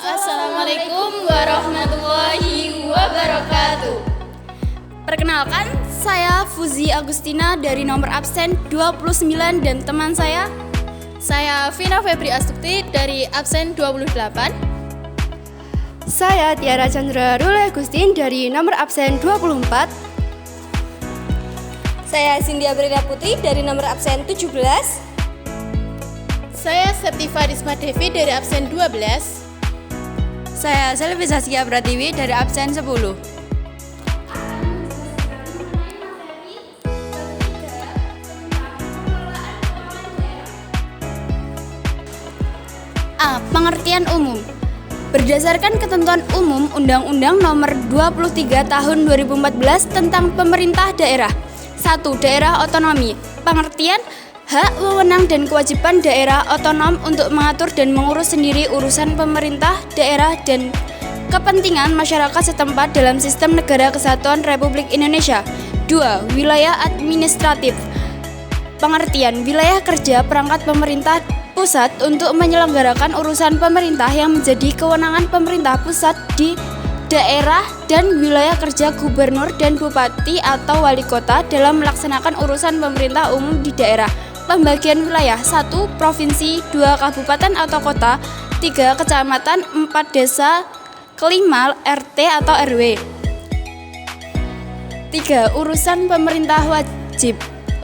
Assalamualaikum warahmatullahi wabarakatuh. Perkenalkan, saya Fuzi Agustina dari nomor absen 29 dan teman saya Vina Febri Astukti dari absen 28. Saya Tiara Chandra Rule Agustin dari nomor absen 24. Saya Cynthia Brenda Putri dari nomor absen 17. Saya Septiva Risma Devi dari absen 12. Saya Selvi Saskia Pratiwi dari absen 10. A. Pengertian umum. Berdasarkan ketentuan umum Undang-Undang Nomor 23 Tahun 2014 tentang Pemerintah Daerah. 1. Daerah otonomi. Pengertian hak, wewenang, dan kewajiban daerah otonom untuk mengatur dan mengurus sendiri urusan pemerintah daerah dan kepentingan masyarakat setempat dalam sistem negara kesatuan Republik Indonesia. 2. Wilayah administratif. Pengertian wilayah kerja perangkat pemerintah pusat untuk menyelenggarakan urusan pemerintah yang menjadi kewenangan pemerintah pusat di daerah dan wilayah kerja gubernur dan bupati atau wali kota dalam melaksanakan urusan pemerintah umum di daerah. Pembagian wilayah: 1. Provinsi, 2. Kabupaten atau kota, 3. Kecamatan, 4. Desa, 5. RT atau RW. 3. Urusan pemerintah wajib.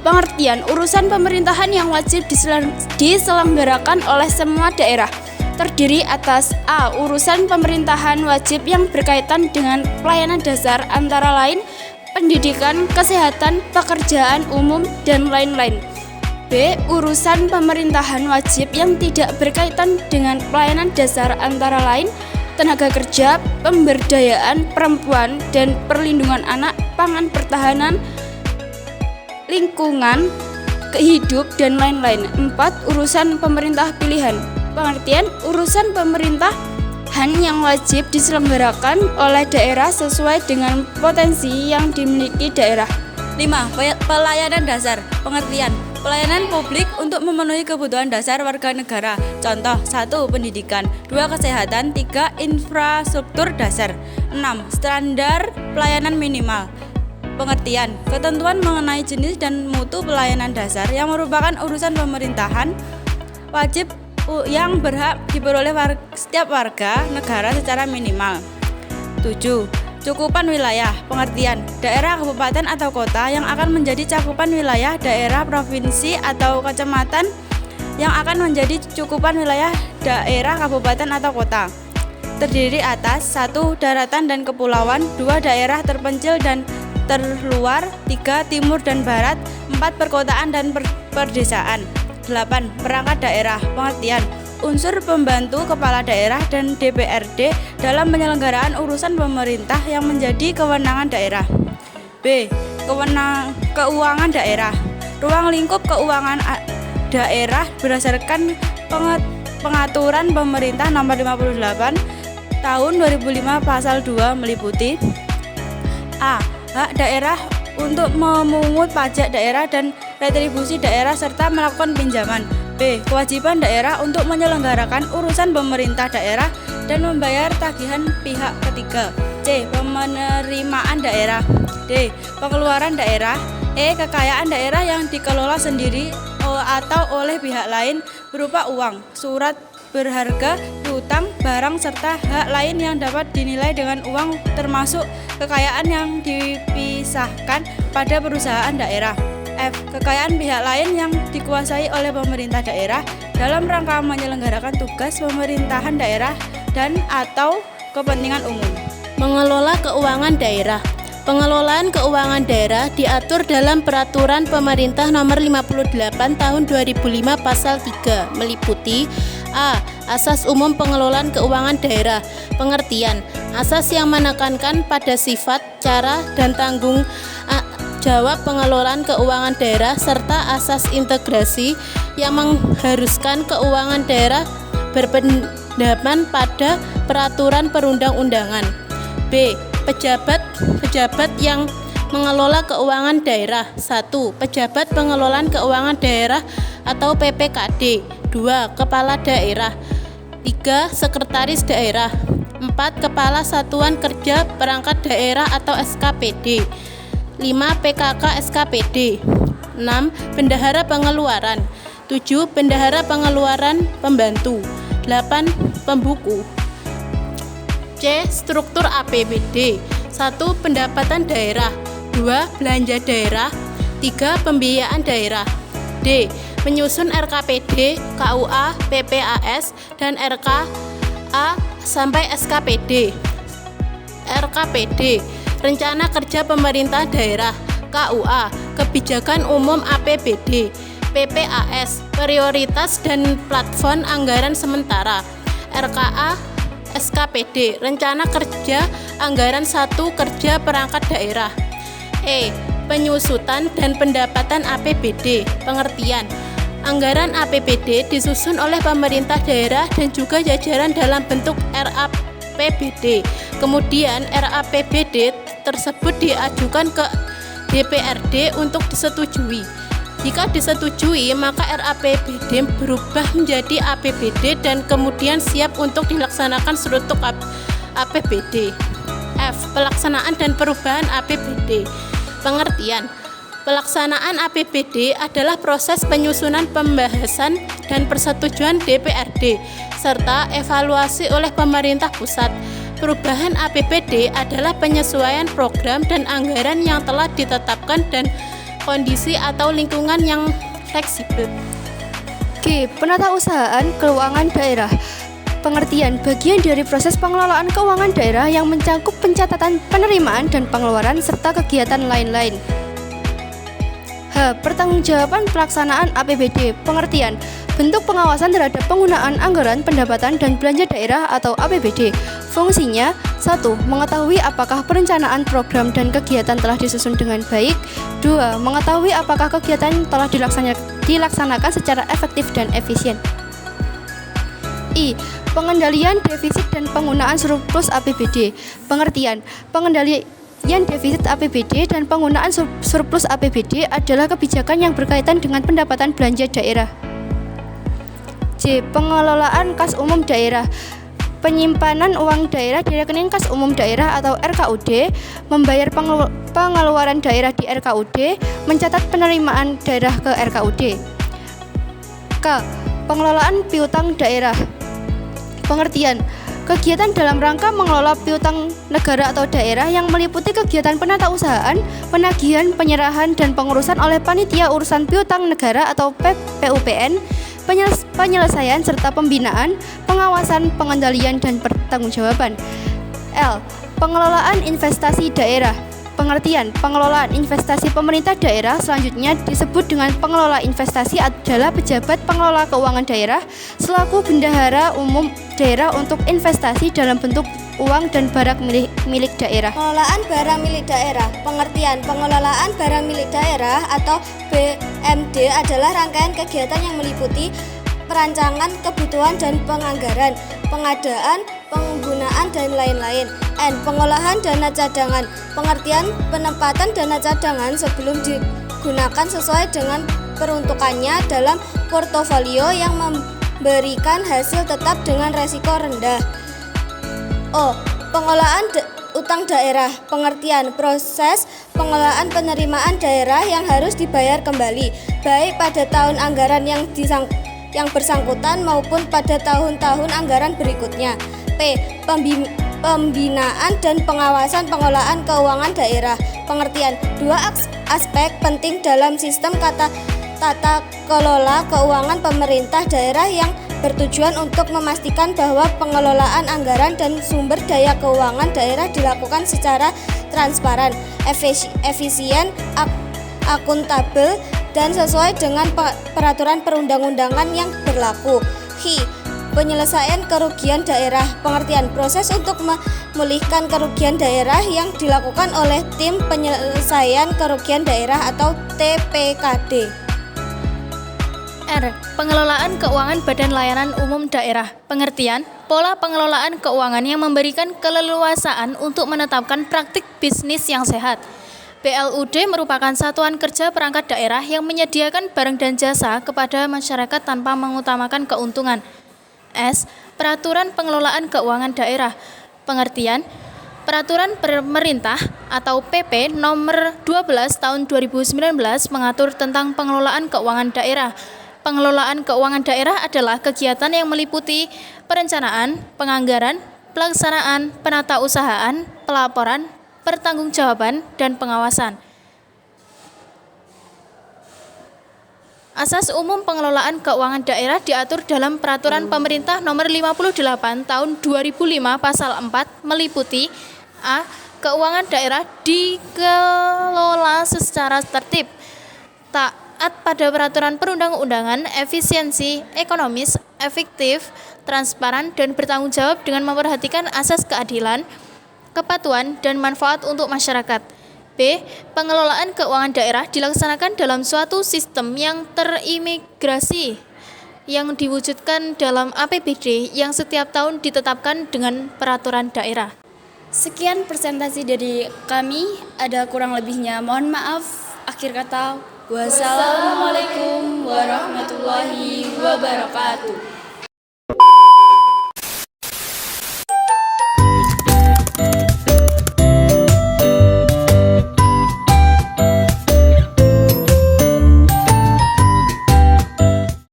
Pengertian urusan pemerintahan yang wajib diselenggarakan oleh semua daerah terdiri atas A. Urusan pemerintahan wajib yang berkaitan dengan pelayanan dasar antara lain pendidikan, kesehatan, pekerjaan umum, dan lain-lain. B. Urusan pemerintahan wajib yang tidak berkaitan dengan pelayanan dasar antara lain tenaga kerja, pemberdayaan perempuan dan perlindungan anak, pangan, pertahanan, lingkungan, hidup, dan lain-lain. 4. Urusan pemerintah pilihan. Pengertian urusan pemerintahan yang wajib diselenggarakan oleh daerah sesuai dengan potensi yang dimiliki daerah. 5. Pelayanan dasar. Pengertian pelayanan publik untuk memenuhi kebutuhan dasar warga negara. Contoh: 1. Pendidikan, 2. Kesehatan, 3. Infrastruktur dasar. 6. Standar pelayanan minimal. Pengertian ketentuan mengenai jenis dan mutu pelayanan dasar yang merupakan urusan pemerintahan wajib yang berhak diperoleh setiap warga negara secara minimal. 7. Cakupan wilayah. Pengertian daerah, kabupaten atau kota yang akan menjadi cakupan wilayah daerah, provinsi atau kecamatan yang akan menjadi cakupan wilayah daerah, kabupaten atau kota. Terdiri atas 1. Daratan dan kepulauan, 2. Daerah terpencil dan terluar, 3. Timur dan barat, 4. Perkotaan dan perdesaan. 8. Perangkat daerah. Pengertian unsur pembantu kepala daerah dan DPRD dalam penyelenggaraan urusan pemerintah yang menjadi kewenangan daerah. B. Keuangan daerah. Ruang lingkup keuangan daerah berdasarkan pengaturan pemerintah nomor 58 tahun 2005 pasal 2 meliputi A. Hak daerah untuk memungut pajak daerah dan retribusi daerah serta melakukan pinjaman. B. Kewajiban daerah untuk menyelenggarakan urusan pemerintah daerah dan membayar tagihan pihak ketiga. C. Penerimaan daerah. D. Pengeluaran daerah. E. Kekayaan daerah yang dikelola sendiri atau oleh pihak lain berupa uang, surat berharga, piutang, barang, serta hak lain yang dapat dinilai dengan uang termasuk kekayaan yang dipisahkan pada perusahaan daerah. F. Kekayaan pihak lain yang dikuasai oleh pemerintah daerah dalam rangka menyelenggarakan tugas pemerintahan daerah dan atau kepentingan umum. Mengelola keuangan daerah. Pengelolaan keuangan daerah diatur dalam Peraturan Pemerintah Nomor 58 Tahun 2005 Pasal 3 meliputi A. Asas umum pengelolaan keuangan daerah. Pengertian asas yang menekankan pada sifat, cara, dan jawab pengelolaan keuangan daerah serta asas integrasi yang mengharuskan keuangan daerah berpedoman pada peraturan perundang-undangan. B. Pejabat yang mengelola keuangan daerah. 1. Pejabat pengelolaan keuangan daerah atau PPKD. 2. Kepala daerah. 3. Sekretaris daerah. 4. Kepala Satuan Kerja Perangkat Daerah atau SKPD. 5. PKK SKPD. 6. Bendahara pengeluaran. 7. Bendahara pengeluaran pembantu. 8. Pembuku. C. Struktur APBD. 1. Pendapatan daerah. 2. Belanja daerah. 3. Pembiayaan daerah. D. Menyusun RKPD, KUA, PPAS, dan RKA sampai SKPD. RKPD, Rencana Kerja Pemerintah Daerah. KUA, Kebijakan Umum APBD. PPAS, Prioritas dan Platform Anggaran Sementara. RKA, SKPD, Rencana Kerja Anggaran 1 Kerja Perangkat Daerah. E. Penyusutan dan pendapatan APBD. Pengertian: anggaran APBD disusun oleh pemerintah daerah dan juga jajaran dalam bentuk RAPBD. Kemudian RAPBD tersebut diajukan ke DPRD untuk disetujui. Jika disetujui, maka RAPBD berubah menjadi APBD dan kemudian siap untuk dilaksanakan struktur APBD. F. Pelaksanaan dan perubahan APBD. Pengertian: pelaksanaan APBD adalah proses penyusunan, pembahasan, dan persetujuan DPRD, serta evaluasi oleh pemerintah pusat. Perubahan APBD adalah penyesuaian program dan anggaran yang telah ditetapkan dan kondisi atau lingkungan yang fleksibel. G. Penatausahaan keuangan daerah. Pengertian: bagian dari proses pengelolaan keuangan daerah yang mencakup pencatatan penerimaan dan pengeluaran serta kegiatan lain-lain. H. Pertanggungjawaban pelaksanaan APBD. Pengertian: bentuk pengawasan terhadap penggunaan anggaran pendapatan dan belanja daerah atau APBD. Fungsinya: 1. Mengetahui apakah perencanaan program dan kegiatan telah disusun dengan baik. 2. Mengetahui apakah kegiatan telah dilaksanakan secara efektif dan efisien. I. Pengendalian defisit dan penggunaan surplus APBD. Pengertian: pengendalian defisit APBD dan penggunaan surplus APBD adalah kebijakan yang berkaitan dengan pendapatan belanja daerah. J. Pengelolaan kas umum daerah. Penyimpanan uang daerah di rekening kas umum daerah atau RKUD, membayar pengeluaran daerah di RKUD, mencatat penerimaan daerah ke RKUD. K. Pengelolaan piutang daerah. Pengertian: kegiatan dalam rangka mengelola piutang negara atau daerah yang meliputi kegiatan penatausahaan, penagihan, penyerahan, dan pengurusan oleh panitia urusan piutang negara atau PUPN, penyelesaian serta pembinaan, pengawasan, pengendalian, dan pertanggungjawaban. L. Pengelolaan investasi daerah. Pengertian: pengelolaan investasi pemerintah daerah selanjutnya disebut dengan pengelola investasi adalah pejabat pengelola keuangan daerah selaku bendahara umum daerah untuk investasi dalam bentuk uang dan barang milik daerah. Pengelolaan barang milik daerah. Pengertian: pengelolaan barang milik daerah atau BMD adalah rangkaian kegiatan yang meliputi perancangan, kebutuhan dan penganggaran, pengadaan, penggunaan, dan lain-lain. N. Pengolahan dana cadangan. Pengertian: penempatan dana cadangan sebelum digunakan sesuai dengan peruntukannya dalam portofolio yang memberikan hasil tetap dengan resiko rendah. O. Pengelolaan utang daerah. Pengertian: proses pengelolaan penerimaan daerah yang harus dibayar kembali, baik pada tahun anggaran yang bersangkutan maupun pada tahun-tahun anggaran berikutnya. P. Pembinaan dan pengawasan pengelolaan keuangan daerah. Pengertian: dua aspek penting dalam sistem tata kelola keuangan pemerintah daerah yang bertujuan untuk memastikan bahwa pengelolaan anggaran dan sumber daya keuangan daerah dilakukan secara transparan, efisien, akuntabel, dan sesuai dengan peraturan perundang-undangan yang berlaku. Hi. penyelesaian kerugian daerah. Pengertian proses untuk memulihkan kerugian daerah yang dilakukan oleh tim penyelesaian kerugian daerah atau TPKD. R. Pengelolaan keuangan Badan Layanan Umum Daerah. Pengertian, pola pengelolaan keuangan yang memberikan keleluasaan untuk menetapkan praktik bisnis yang sehat. BLUD merupakan satuan kerja perangkat daerah yang menyediakan barang dan jasa kepada masyarakat tanpa mengutamakan keuntungan. S. Peraturan Pengelolaan Keuangan Daerah. Pengertian, Peraturan Pemerintah atau PP nomor 12 tahun 2019 mengatur tentang pengelolaan keuangan daerah. Pengelolaan keuangan daerah adalah kegiatan yang meliputi perencanaan, penganggaran, pelaksanaan, penatausahaan, pelaporan, pertanggungjawaban, dan pengawasan. Asas umum pengelolaan keuangan daerah diatur dalam Peraturan Pemerintah Nomor 58 Tahun 2005 Pasal 4 meliputi A. Keuangan daerah dikelola secara tertib, taat pada peraturan perundang-undangan, efisiensi, ekonomis, efektif, transparan, dan bertanggung jawab dengan memperhatikan asas keadilan, kepatuhan, dan manfaat untuk masyarakat. B. Pengelolaan keuangan daerah dilaksanakan dalam suatu sistem yang terintegrasi yang diwujudkan dalam APBD yang setiap tahun ditetapkan dengan peraturan daerah. Sekian presentasi dari kami, ada kurang lebihnya mohon maaf. Akhir kata, wassalamualaikum warahmatullahi wabarakatuh.